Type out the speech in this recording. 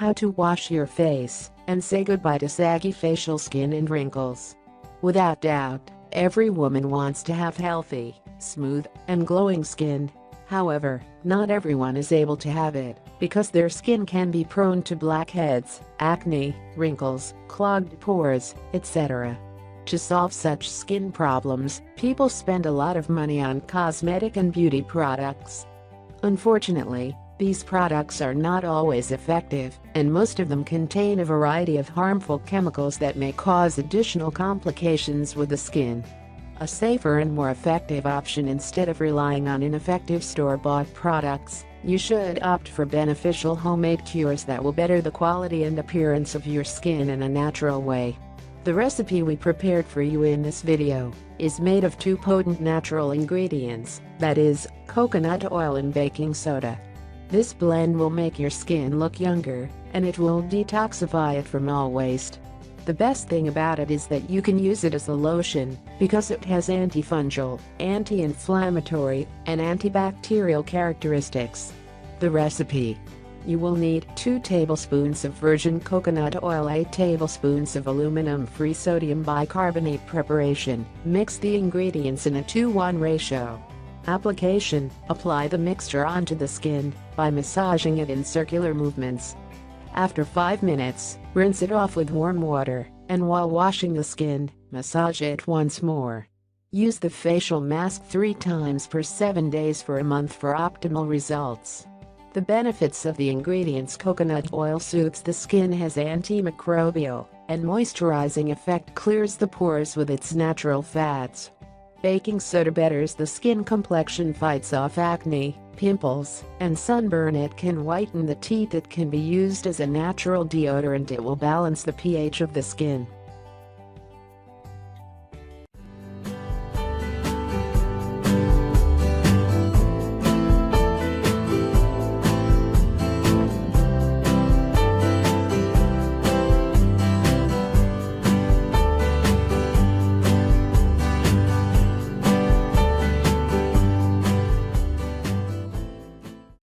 how to wash your face, and say goodbye to saggy facial skin and wrinkles. Without doubt, every woman wants to have healthy, smooth, and glowing skin. However, not everyone is able to have it, because their skin can be prone to blackheads, acne, wrinkles, clogged pores, etc. To solve such skin problems, people spend a lot of money on cosmetic and beauty products. Unfortunately, these products are not always effective, and most of them contain a variety of harmful chemicals that may cause additional complications with the skin. A safer and more effective option instead of relying on ineffective store-bought products, you should opt for beneficial homemade cures that will better the quality and appearance of your skin in a natural way. The recipe we prepared for you in this video is made of two potent natural ingredients, that is, coconut oil and baking soda. This blend will make your skin look younger, and it will detoxify it from all waste. The best thing about it is that you can use it as a lotion, because it has antifungal, anti-inflammatory, and antibacterial characteristics. The recipe: you will need 2 tablespoons of virgin coconut oil, 8 tablespoons of aluminum-free sodium bicarbonate preparation. Mix the ingredients in a 2:1 ratio. Application: apply the mixture onto the skin by massaging it in circular movements. After 5 minutes, rinse it off with warm water, and while washing the skin, massage it once more. Use the facial mask 3 times per 7 days for a month for optimal results. The benefits of the ingredients: coconut oil soothes the skin, has antimicrobial and moisturizing effect, clears the pores with its natural fats. Baking soda betters the skin complexion, fights off acne, pimples, and sunburn. It can whiten the teeth. It can be used as a natural deodorant. It will balance the pH of the skin.